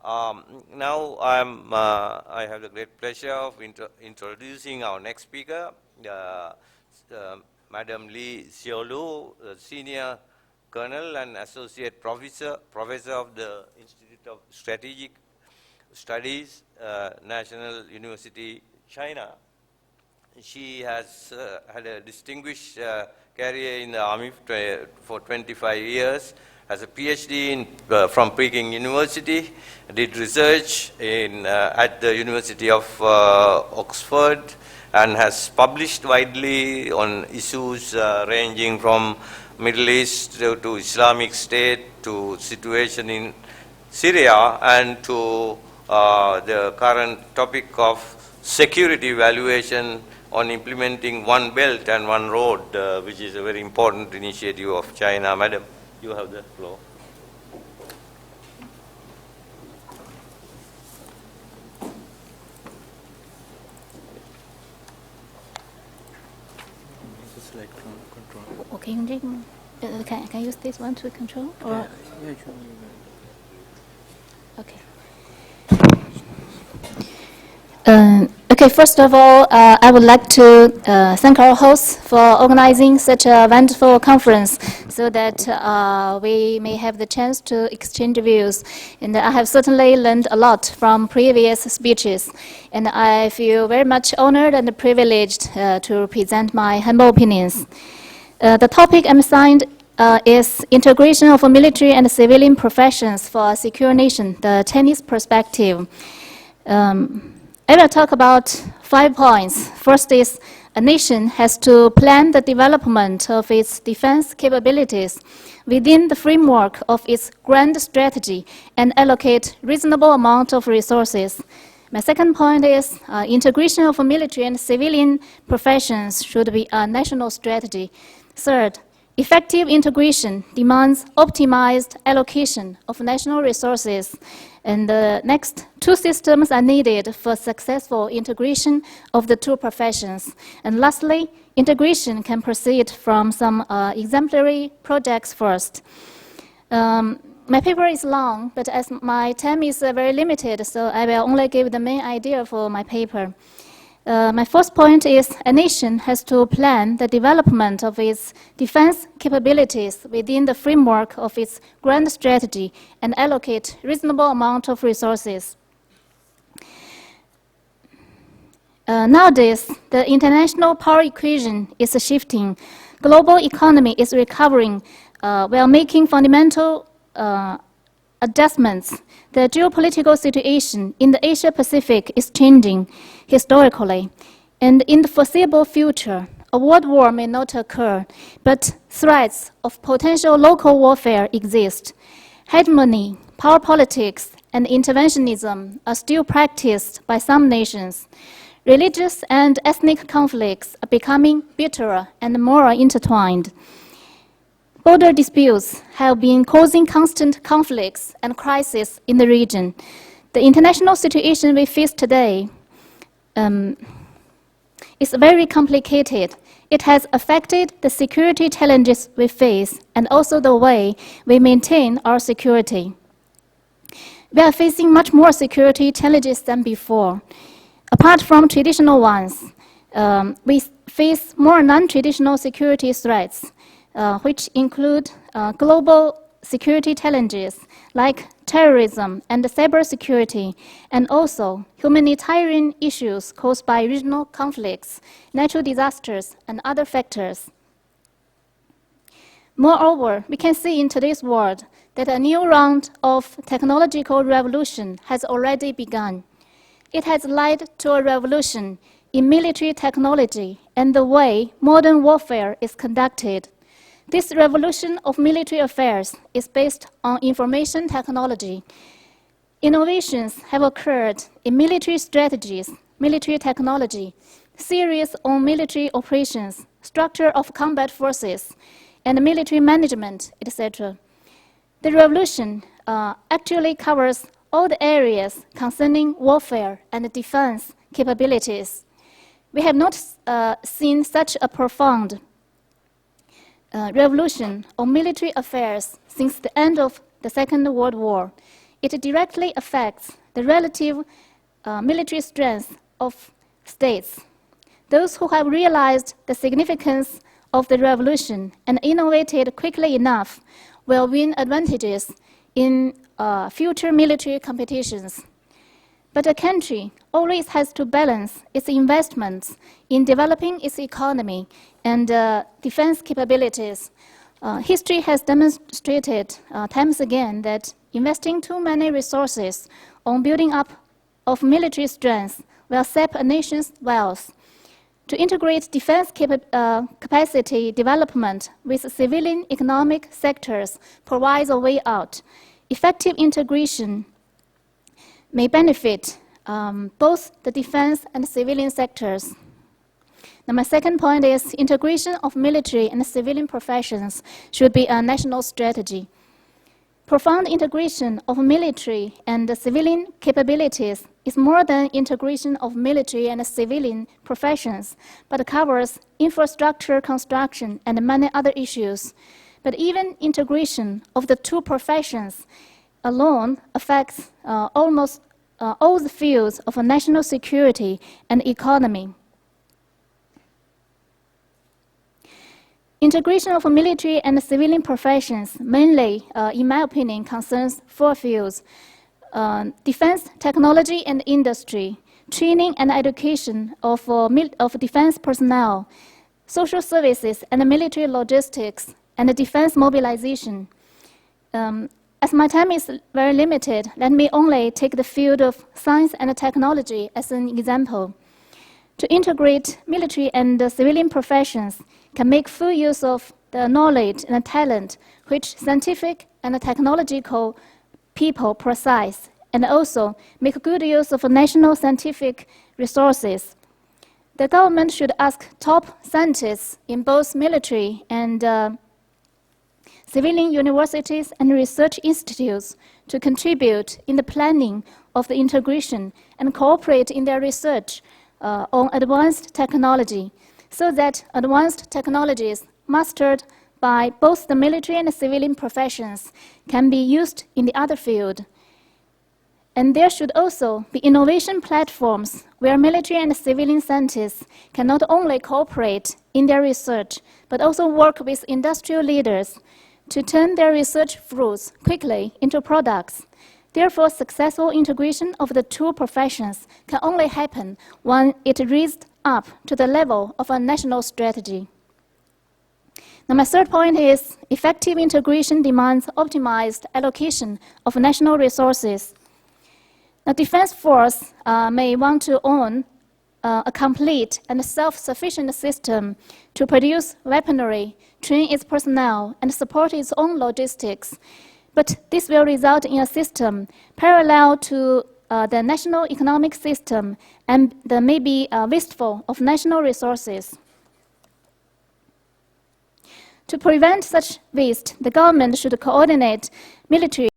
Now I have the great pleasure of introducing our next speaker, Madam Lee Xiaolu, Senior Colonel and Associate Professor of the Institute of Strategic Studies, National University, China. She has had a distinguished career in the Army for 25 years. Has a PhD from Peking University, did research at the University of Oxford, and has published widely on issues ranging from Middle East to Islamic State to situation in Syria and to the current topic of security evaluation on implementing One Belt and One Road, which is a very important initiative of China. Madam, you have the floor. Okay, can I use this one to control? Or? Yeah, sure. Okay. Okay, first of all, I would like to thank our hosts for organizing such a wonderful conference so that we may have the chance to exchange views. And I have certainly learned a lot from previous speeches. And I feel very much honored and privileged to present my humble opinions. The topic I'm assigned is integration of military and civilian professions for a secure nation, the Chinese perspective. I will talk about 5 points. First is a nation has to plan the development of its defense capabilities within the framework of its grand strategy and allocate reasonable amount of resources. My second point is integration of military and civilian professions should be a national strategy. Third, effective integration demands optimized allocation of national resources. And the next 2 systems are needed for successful integration of the 2 professions. And lastly, integration can proceed from some exemplary projects first. My paper is long, but as my time is very limited, so I will only give the main idea for my paper. My first point is a nation has to plan the development of its defense capabilities within the framework of its grand strategy and allocate reasonable amount of resources. Nowadays, the international power equation is shifting. Global economy is recovering while making fundamental adjustments. The geopolitical situation in the Asia-Pacific is changing historically, and in the foreseeable future, a world war may not occur, but threats of potential local warfare exist. Hegemony, power politics, and interventionism are still practiced by some nations. Religious and ethnic conflicts are becoming bitterer and more intertwined. Border disputes have been causing constant conflicts and crises in the region. The international situation we face today is very complicated. It has affected the security challenges we face and also the way we maintain our security. We are facing much more security challenges than before. Apart from traditional ones, we face more non-traditional security threats, which include global security challenges like terrorism and cybersecurity, and also humanitarian issues caused by regional conflicts, natural disasters, and other factors. Moreover, we can see in today's world that a new round of technological revolution has already begun. It has led to a revolution in military technology and the way modern warfare is conducted. This revolution of military affairs is based on information technology. Innovations have occurred in military strategies, military technology, theories on military operations, structure of combat forces, and military management, etc. The revolution actually covers all the areas concerning warfare and defense capabilities. We have not seen such a profound revolution on military affairs since the end of the Second World War. it directly affects the relative military strength of states. Those who have realized the significance of the revolution and innovated quickly enough will win advantages in future military competitions. But a country always has to balance its investments in developing its economy and defense capabilities. History has demonstrated times again that investing too many resources on building up of military strength will sap a nation's wealth. To integrate defense capacity development with civilian economic sectors provides a way out. Effective integration may benefit both the defense and civilian sectors. Now, my second point is integration of military and civilian professions should be a national strategy. Profound integration of military and civilian capabilities is more than integration of military and civilian professions, but covers infrastructure construction and many other issues. But even integration of the two professions alone affects almost all the fields of national security and economy. Integration of military and civilian professions mainly, in my opinion, concerns four fields: defense, technology and industry, training and education of defense personnel, social services and military logistics, and defense mobilization. As my time is very limited, let me only take the field of science and technology as an example. To integrate military and civilian professions can make full use of the knowledge and talent which scientific and technological people possess, and also make good use of national scientific resources. The government should ask top scientists in both military and civilian universities and research institutes to contribute in the planning of the integration and cooperate in their research on advanced technology, so that advanced technologies mastered by both the military and the civilian professions can be used in the other field. And there should also be innovation platforms where military and civilian scientists can not only cooperate in their research, but also work with industrial leaders to turn their research fruits quickly into products. Therefore, successful integration of the two professions can only happen when it reaches up to the level of a national strategy. Now, my third point is effective integration demands optimized allocation of national resources. The defense force may want to own a complete and self-sufficient system to produce weaponry, train its personnel, and support its own logistics. But this will result in a system parallel to the national economic system and that may be wasteful of national resources. To prevent such waste, the government should coordinate military